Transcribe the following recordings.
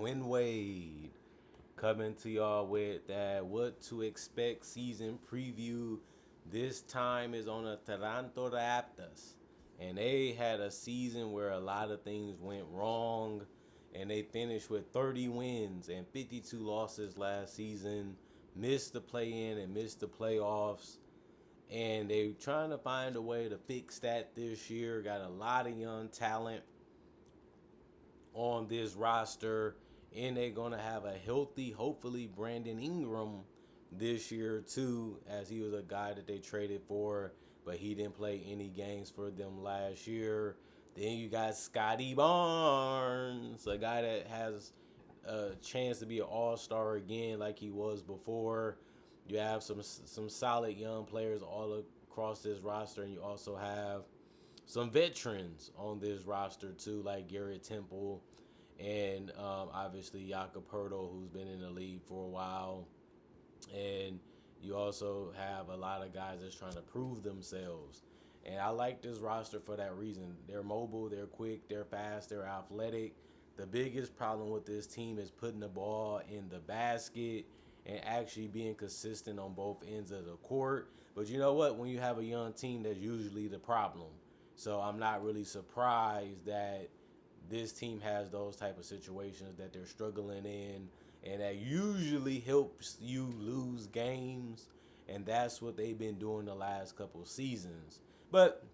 Dwayne Wade coming to y'all with that what to expect season preview. This time is on the Toronto Raptors. And they had a season where a lot of things went wrong. And they finished with 30 wins and 52 losses last season. Missed the play in and missed the playoffs. And they trying to find a way to fix that this year. Got a lot of young talent on this roster, and they're gonna have a healthy, hopefully, Brandon Ingram this year too, as he was a guy that they traded for, but he didn't play any games for them last year. Then you got Scotty Barnes, a guy that has a chance to be an all-star again, like he was before. You have some solid young players all across this roster, and you also have some veterans on this roster too, like Garrett Temple and obviously Jakob Poeltl, who's been in the league for a while. And you also have a lot of guys that's trying to prove themselves. And I like this roster for that reason. They're mobile, they're quick, they're fast, they're athletic. The biggest problem with this team is putting the ball in the basket and actually being consistent on both ends of the court. But you know what? When you have a young team, that's usually the problem. So I'm not really surprised that this team has those type of situations that they're struggling in, and that usually helps you lose games, and that's what they've been doing the last couple seasons. But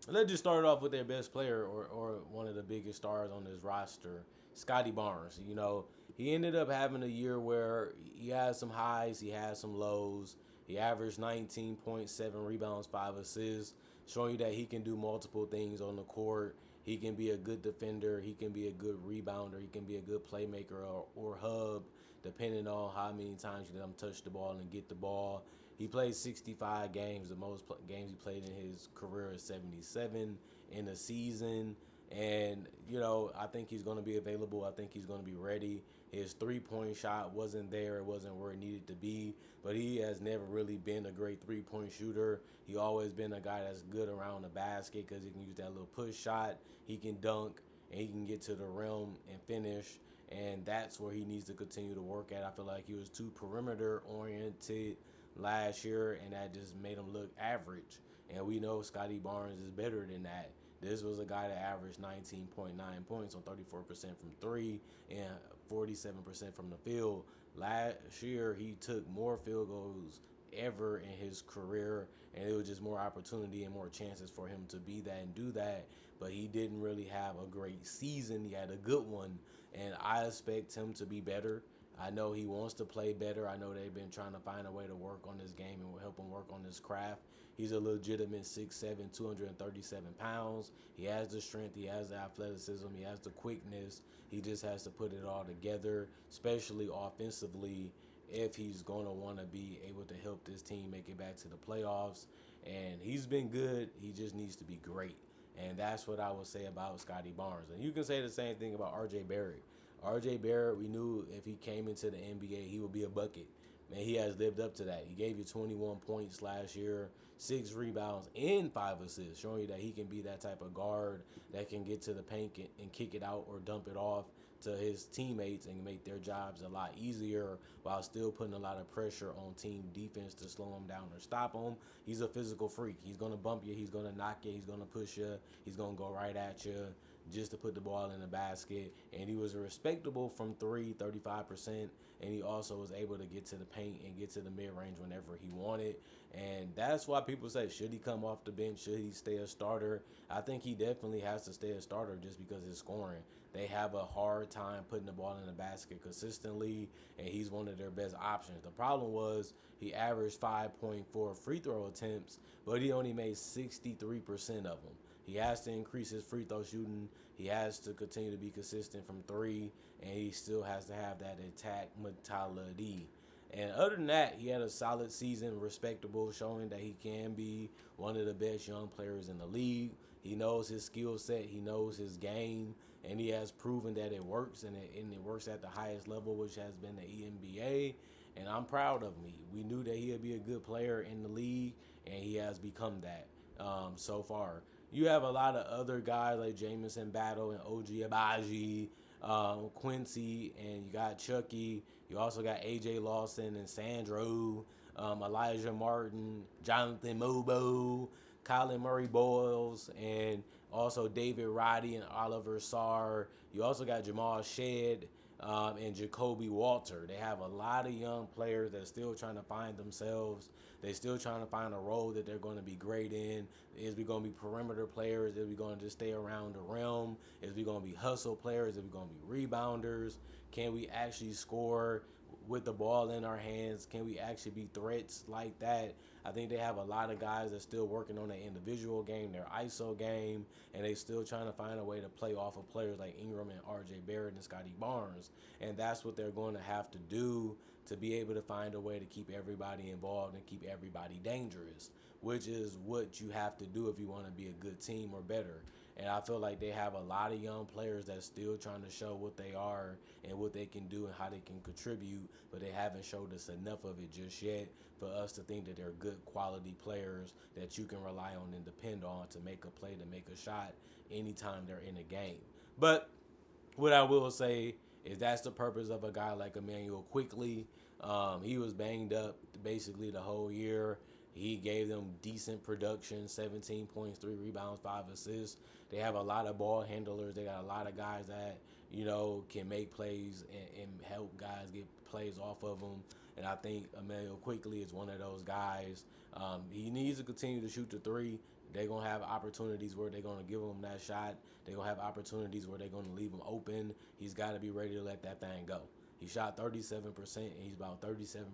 let's just start off with their best player, or one of the biggest stars on this roster, Scotty Barnes. You know, he ended up having a year where he had some highs, he had some lows. He averaged 19.7 rebounds, 5 assists, showing you that he can do multiple things on the court. He can be a good defender, he can be a good rebounder, he can be a good playmaker or hub, depending on how many times you let him touch the ball and get the ball. He played 65 games. The most games he played in his career is 77 in a season. And, you know, I think he's going to be available. I think he's going to be ready. His three-point shot wasn't there. It wasn't where it needed to be. But he has never really been a great three-point shooter. He always been a guy that's good around the basket because he can use that little push shot. He can dunk, and he can get to the rim and finish. And that's where he needs to continue to work at. I feel like he was too perimeter-oriented last year, and that just made him look average. And we know Scotty Barnes is better than that. This was a guy that averaged 19.9 points on 34% from three and 47% from the field. Last year, he took more field goals ever in his career, and it was just more opportunity and more chances for him to be that and do that. But he didn't really have a great season. He had a good one, and I expect him to be better. I know he wants to play better. I know they've been trying to find a way to work on this game and help him work on his craft. He's a legitimate 6'7", 237 pounds. He has the strength. He has the athleticism. He has the quickness. He just has to put it all together, especially offensively, if he's going to want to be able to help this team make it back to the playoffs. And he's been good. He just needs to be great. And that's what I would say about Scotty Barnes. And you can say the same thing about R.J. Barrett. R.J. Barrett, we knew if he came into the NBA, he would be a bucket. Man, he has lived up to that. He gave you 21 points last year, 6 rebounds, and 5 assists, showing you that he can be that type of guard that can get to the paint and kick it out or dump it off to his teammates and make their jobs a lot easier while still putting a lot of pressure on team defense to slow him down or stop him. He's a physical freak. He's going to bump you. He's going to knock you. He's going to push you. He's going to go right at you just to put the ball in the basket. And he was respectable from 35%, and he also was able to get to the paint and get to the mid-range whenever he wanted. And that's why people say, should he come off the bench? Should he stay a starter? I think he definitely has to stay a starter just because his scoring. They have a hard time putting the ball in the basket consistently, and he's one of their best options. The problem was he averaged 5.4 free throw attempts, but he only made 63% of them. He has to increase his free throw shooting. He has to continue to be consistent from three, and he still has to have that attack mentality. And other than that, he had a solid season, respectable, showing that he can be one of the best young players in the league. He knows his skill set, he knows his game, and he has proven that it works, and it works at the highest level, which has been the NBA. And I'm proud of him. We knew that he would be a good player in the league, and he has become that so far. You have a lot of other guys like Jamison Battle and OG Abaji, Quincy, and you got Chucky. You also got AJ Lawson and Sandro, Elijah Martin, Jonathan Mobo, Colin Murray Boyles, and also David Roddy and Oliver Sarr. You also got Jamal Shed and Jacoby Walter. They have a lot of young players that are still trying to find themselves. They're still trying to find a role that they're going to be great in. Is we going to be perimeter players? Is we going to just stay around the rim? Is we going to be hustle players? Is we going to be rebounders? Can we actually score with the ball in our hands? Can we actually be threats like that? I think they have a lot of guys that's still working on their individual game, their ISO game, and they still trying to find a way to play off of players like Ingram and RJ Barrett and Scotty Barnes. And that's what they're going to have to do to be able to find a way to keep everybody involved and keep everybody dangerous, which is what you have to do if you want to be a good team or better. And I feel like they have a lot of young players that's still trying to show what they are and what they can do and how they can contribute, but they haven't showed us enough of it just yet for us to think that they're good quality players that you can rely on and depend on to make a play, to make a shot anytime they're in a game. But what I will say is that's the purpose of a guy like Emmanuel Quickly. He was banged up basically the whole year. He gave them decent production, 17 points, 3 rebounds, 5 assists. They have a lot of ball handlers. They got a lot of guys that, can make plays and help guys get plays off of them. And I think Emmanuel Quickly is one of those guys. He needs to continue to shoot the three. They're going to have opportunities where they're going to give him that shot. They're going to have opportunities where they're going to leave him open. He's got to be ready to let that thing go. He shot 37%, and he's about 37%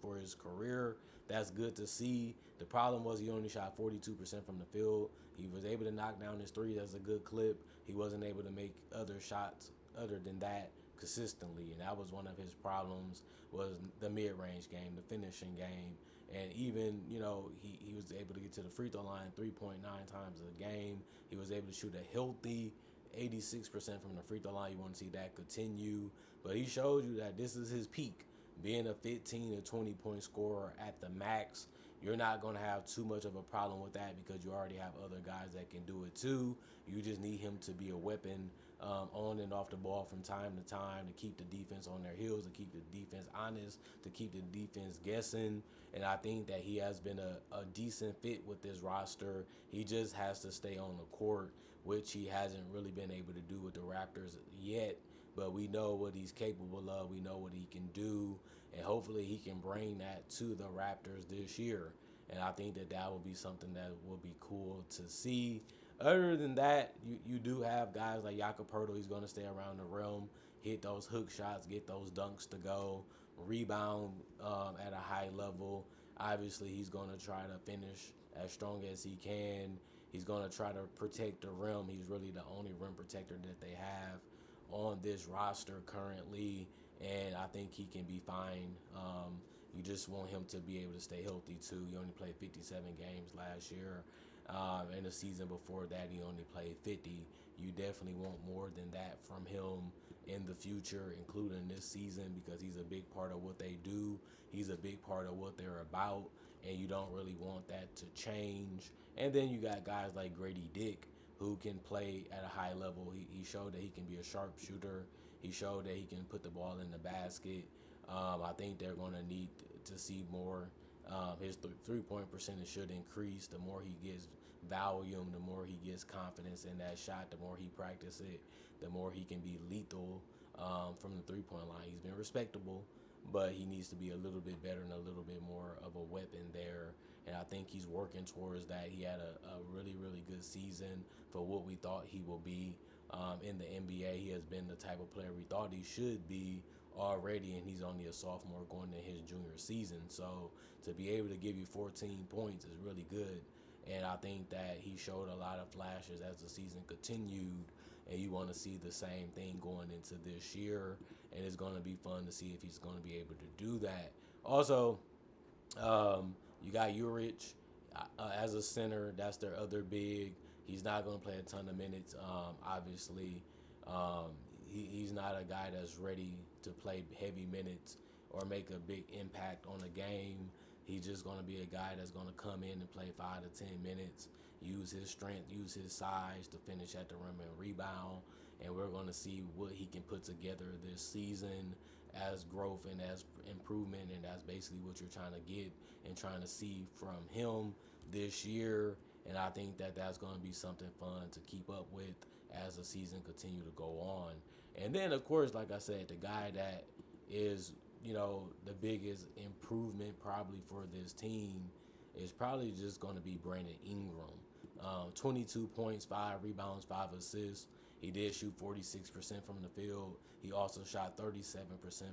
for his career. That's good to see. The problem was he only shot 42% from the field. He was able to knock down his three. That's a good clip. He wasn't able to make other shots other than that consistently, and that was one of his problems, was the mid-range game, the finishing game. And even, he was able to get to the free throw line 3.9 times a game. He was able to shoot a healthy 86% from the free throw line. You want to see that continue. But he showed you that this is his peak. Being a 15 to 20 point scorer at the max, you're not going to have too much of a problem with that because you already have other guys that can do it too. You just need him to be a weapon on and off the ball from time to time to keep the defense on their heels, to keep the defense honest, to keep the defense guessing. And I think that he has been a decent fit with this roster. He just has to stay on the court, which he hasn't really been able to do with the Raptors yet. But we know what he's capable of. We know what he can do. And hopefully he can bring that to the Raptors this year. And I think that will be something that will be cool to see. Other than that, you do have guys like Jakob Poeltl. He's going to stay around the rim, hit those hook shots, get those dunks to go, rebound at a high level. Obviously, he's going to try to finish as strong as he can. He's going to try to protect the rim. He's really the only rim protector that they have on this roster currently, and I think he can be fine. You just want him to be able to stay healthy too. He only played 57 games last year. And the season before that, he only played 50. You definitely want more than that from him in the future, including this season, because he's a big part of what they do. He's a big part of what they're about, and you don't really want that to change. And then you got guys like Grady Dick, who can play at a high level. He showed that he can be a sharpshooter. He showed that he can put the ball in the basket. I think they're going to need to see more. His three-point percentage should increase. The more he gets volume, the more he gets confidence in that shot, the more he practices it, the more he can be lethal from the three-point line. He's been respectable, but he needs to be a little bit better and a little bit more of a weapon there. And I think he's working towards that. He had a really, really good season for what we thought he will be in the NBA. He has been the type of player we thought he should be already, and he's only a sophomore going into his junior season. So to be able to give you 14 points is really good. And I think that he showed a lot of flashes as the season continued, and you want to see the same thing going into this year. And it's going to be fun to see if he's going to be able to do that. Also, you got Uric as a center. That's their other big. He's not going to play a ton of minutes, obviously. He's not a guy that's ready to play heavy minutes or make a big impact on a game. He's just going to be a guy that's going to come in and play 5 to 10 minutes use his strength, use his size to finish at the rim and rebound. And we're going to see what he can put together this season as growth and as improvement. And that's basically what you're trying to get and trying to see from him this year. And I think that that's going to be something fun to keep up with as the season continue to go on. And then, of course, like I said, the guy that is, the biggest improvement probably for this team is probably just going to be Brandon Ingram. 22 points, 5 rebounds, 5 assists. He did shoot 46% from the field. He also shot 37%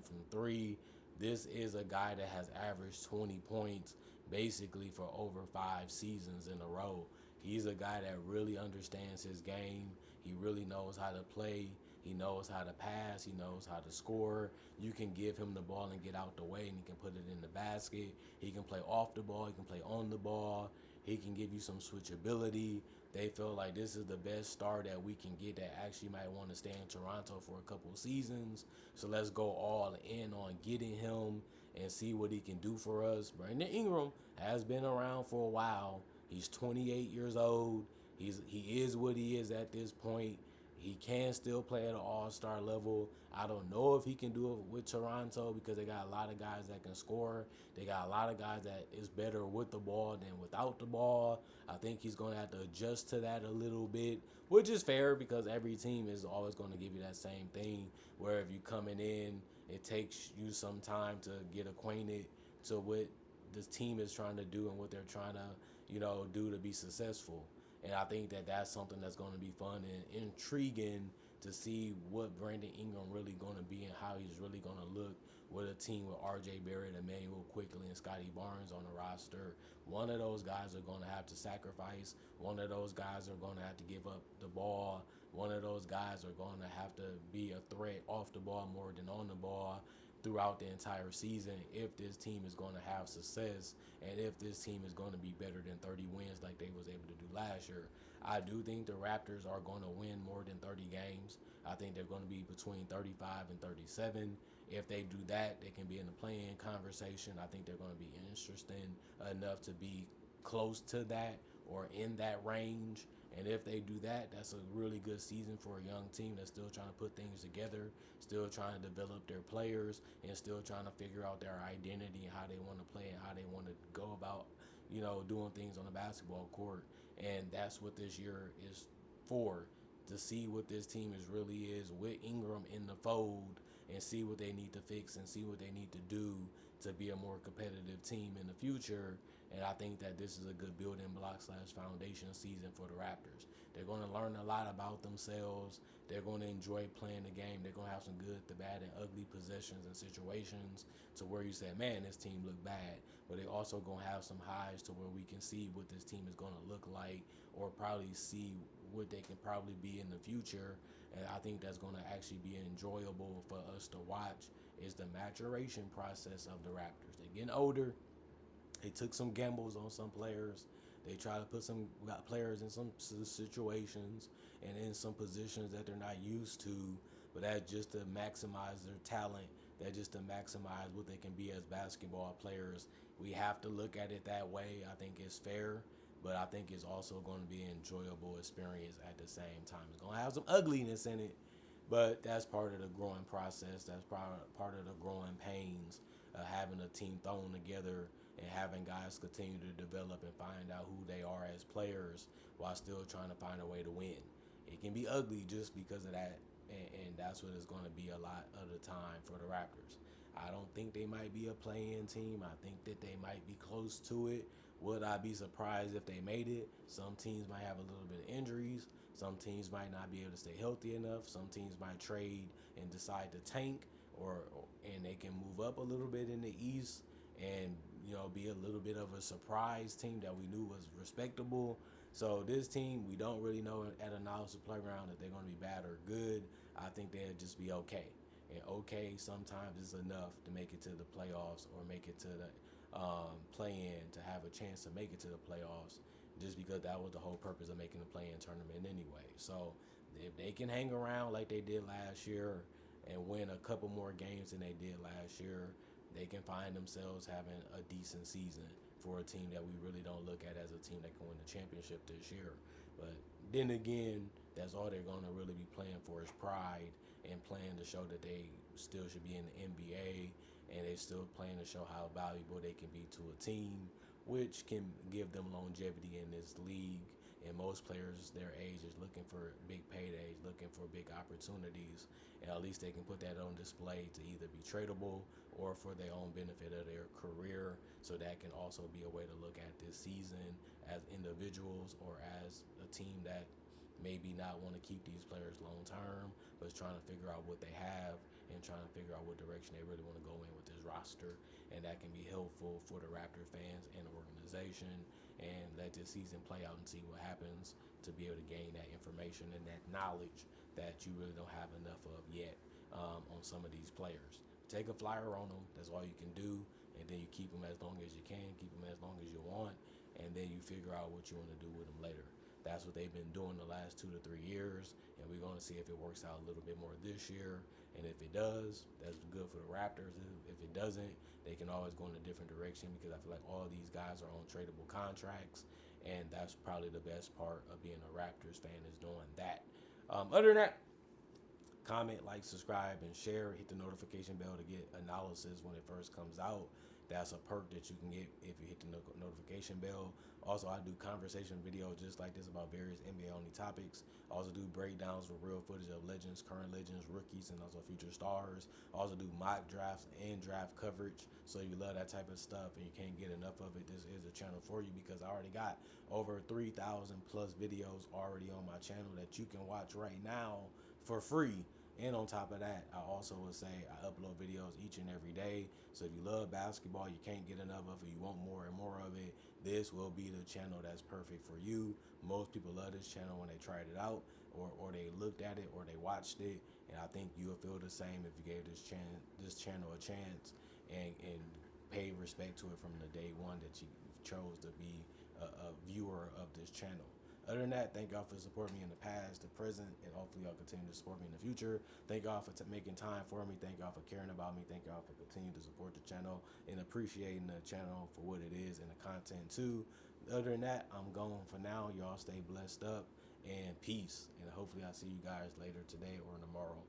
from three. This is a guy that has averaged 20 points basically for over 5 seasons in a row. He's a guy that really understands his game. He really knows how to play. He knows how to pass. He knows how to score. You can give him the ball and get out the way, and he can put it in the basket. He can play off the ball. He can play on the ball. He can give you some switchability. They feel like this is the best star that we can get that actually might want to stay in Toronto for a couple of seasons. So let's go all in on getting him and see what he can do for us. Brandon Ingram has been around for a while. He's 28 years old. He is what he is at this point. He can still play at an all-star level. I don't know if he can do it with Toronto because they got a lot of guys that can score. They got a lot of guys that is better with the ball than without the ball. I think he's going to have to adjust to that a little bit, which is fair because every team is always going to give you that same thing where if you coming in, it takes you some time to get acquainted to what this team is trying to do and what they're trying to, do to be successful. And I think that that's something that's going to be fun and intriguing to see what Brandon Ingram really going to be and how he's really going to look with a team with R.J. Barrett, Emmanuel Quickly, and Scotty Barnes on the roster. One of those guys are going to have to sacrifice. One of those guys are going to have to give up the ball. One of those guys are going to have to be a threat off the ball more than on the ball throughout the entire season if this team is going to have success and if this team is going to be better than 30 wins like they was able to do last year. I do think the Raptors are going to win more than 30 games. I think they're going to be between 35 and 37. If they do that, they can be in the play-in conversation. I think they're going to be interesting enough to be close to that or in that range. And if they do that, that's a really good season for a young team that's still trying to put things together, still trying to develop their players, and still trying to figure out their identity and how they want to play and how they want to go about, doing things on the basketball court. And that's what this year is for, to see what this team really is with Ingram in the fold and see what they need to fix and see what they need to do to be a more competitive team in the future. And I think that this is a good building block / foundation season for the Raptors. They're going to learn a lot about themselves. They're going to enjoy playing the game. They're going to have some good, the bad, and ugly possessions and situations to where you say, man, this team look bad. But they also going to have some highs to where we can see what this team is going to look like or probably see what they can probably be in the future. And I think that's going to actually be enjoyable for us to watch is the maturation process of the Raptors. They're getting older. They took some gambles on some players. They try to put some players in some situations and in some positions that they're not used to, but that's just to maximize their talent. That's just to maximize what they can be as basketball players. We have to look at it that way. I think it's fair, but I think it's also going to be an enjoyable experience at the same time. It's going to have some ugliness in it, but that's part of the growing process. That's part of the growing pains of having a team thrown together and having guys continue to develop and find out who they are as players while still trying to find a way to win. It can be ugly just because of that, and that's what it's going to be a lot of the time for the Raptors. I don't think they might be a play-in team. I think that they might be close to it. Would I be surprised if they made it? Some teams might have a little bit of injuries. Some teams might not be able to stay healthy enough. Some teams might trade and decide to tank, and they can move up a little bit in the East and be a little bit of a surprise team that we knew was respectable. So this team, we don't really know at a knowledge playground if they're going to be bad or good. I think they'll just be okay. And okay sometimes is enough to make it to the playoffs or make it to the play-in to have a chance to make it to the playoffs, just because that was the whole purpose of making the play-in tournament anyway. So if they can hang around like they did last year and win a couple more games than they did last year, they can find themselves having a decent season. for a team that we really don't look at as a team that can win the championship this year. But then again, that's all they're going to really be playing for is pride and playing to show that they still should be in the NBA, and they still playing to show how valuable they can be to a team, which can give them longevity in this league. And most players their age is looking for big paydays, looking for big opportunities, and at least they can put that on display to either be tradable or for their own benefit of their career. So that can also be a way to look at this season as individuals or as a team that maybe not want to keep these players long term, but is trying to figure out what they have and trying to figure out what direction they really want to go in with this roster. And that can be helpful for the Raptor fans and the organization, and let this season play out and see what happens to be able to gain that information and that knowledge that you really don't have enough of yet on some of these players. Take a flyer on them. That's all you can do, and then you keep them as long as you can, keep them as long as you want, and then you figure out what you want to do with them later. That's what they've been doing the last 2 to 3 years, and we're going to see if it works out a little bit more this year. And if it does, that's good for the Raptors. If it doesn't, they can always go in a different direction, because I feel like all these guys are on tradable contracts, and that's probably the best part of being a Raptors fan is doing that. Other than that, comment, like, subscribe, and share. Hit the notification bell to get analysis when it first comes out. That's a perk that you can get if you hit the notification bell. Also, I do conversation videos just like this about various NBA only topics. I also do breakdowns with real footage of legends, current legends, rookies, and also future stars. I also do mock drafts and draft coverage. So if you love that type of stuff and you can't get enough of it, this is a channel for you, because I already got over 3,000 plus videos already on my channel that you can watch right now for free. And on top of that, I also would say I upload videos each and every day. So if you love basketball, you can't get enough of it, you want more and more of it, this will be the channel that's perfect for you. Most people love this channel when they tried it out, or they looked at it, or they watched it. And I think you'll feel the same if you gave this channel a chance and paid respect to it from the day one that you chose to be a viewer of this channel. Other than that, thank y'all for supporting me in the past, the present, and hopefully y'all continue to support me in the future. Thank y'all for making time for me. Thank y'all for caring about me. Thank y'all for continuing to support the channel and appreciating the channel for what it is and the content too. Other than that, I'm going for now. Y'all stay blessed up and peace. And hopefully I'll see you guys later today or tomorrow.